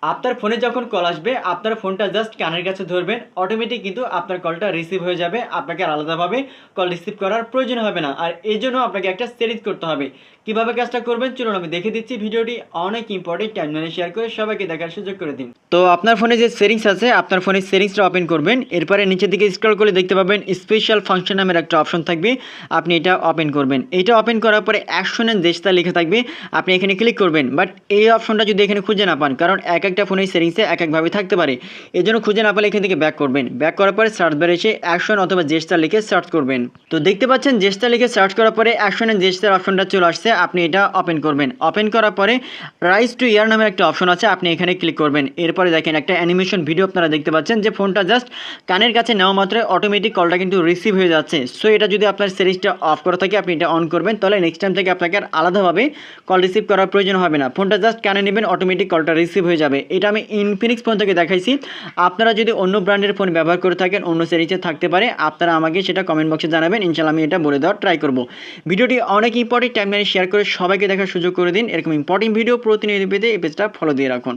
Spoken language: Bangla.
আপনার ফোনে যখন কল আসবে আপনার ফোনটা জাস্ট কানের কাছে ধরবেন, অটোমেটিক কিন্তু আপনার কলটা রিসিভ হয়ে যাবে। আপনাকে আর আলাদাভাবে কল রিসিভ করার প্রয়োজন হবে না। আর এই জন্য আপনাকে একটা সেটিংস করতে হবে। কিভাবে কাজটা করবেন চলুন আমি দেখে দিচ্ছি। ভিডিওটি অনেক ইম্পর্টেন্ট, টাইমলাইনে শেয়ার করে সবাইকে দেখার সুযোগ করে দিন। তো আপনার ফোনে যে সেটিংস আছে, আপনার ফোনের সেটিংসটা ওপেন করবেন। এরপরে নিচের দিকে স্ক্রল করে দেখতে পাবেন স্পেশাল ফাংশন নামের একটা অপশন থাকবে, আপনি এটা ওপেন করবেন। এটা ওপেন করার পরে অ্যাকশনের দেশটা লেখা থাকবে, আপনি এখানে ক্লিক করবেন। বাট এই অপশনটা যদি এখানে খুঁজে না পান, কারণ এক একটা ফোনের সেটিংসে এক একভাবে থাকতে পারে, এই জন্য খুঁজে না পেলে এখান থেকে ব্যাক করবেন। ব্যাক করার পরে সার্চ বারে এসে অ্যাকশন অথবা জেস্টার লিখে সার্চ করবেন। তো দেখতে পাচ্ছেন জেস্টার লিখে সার্চ করার পরে অ্যাকশন এন্ড জেস্টার অপশনটা চলে আসছে, আপনি এটা ওপেন করবেন। ওপেন করার পরে রাইজ টু ইয়ার নামের একটা অপশন আছে, আপনি এখানে ক্লিক করবেন। এরপরে দেখেন একটা অ্যানিমেশন ভিডিও আপনারা দেখতে পাচ্ছেন যে ফোনটা জাস্ট কানের কাছে নেওয়া মাত্র অটোমেটিক কলটা কিন্তু রিসিভ হয়ে যাচ্ছে। সো এটা যদি আপনার সেটিংসটা অফ করা থাকে আপনি এটা অন করবেন, তাহলে নেক্সট টাইম থেকে আপনাকে আর আলাদাভাবে কল রিসিভ করার প্রয়োজন হবে না। ফোনটা জাস্ট কানে নেবেন, অটোমেটিক কলটা রিসিভ হয়ে যাবে। এটা আমি ইনফিনিক্স ফোন থেকে দেখাইছি। আপনারা যদি অন্য ব্র্যান্ডের ফোন ব্যবহার করে থাকেন, অন্য সিরিজে থাকতে পারে, আপনারা আমাকে সেটা কমেন্ট বক্সে জানাবেন, ইনশাআল্লাহ আমি এটা বলে দেওয়ার ট্রাই করব। ভিডিওটি অনেক ইম্পর্টেন্ট, টাইমলাইনে শেয়ার করে সবাইকে দেখার সুযোগ করে দিন। এরকম ইম্পর্টেন্ট ভিডিও প্রতিনিয়ত পেতে এই পেজটা ফলো দিয়ে রাখুন।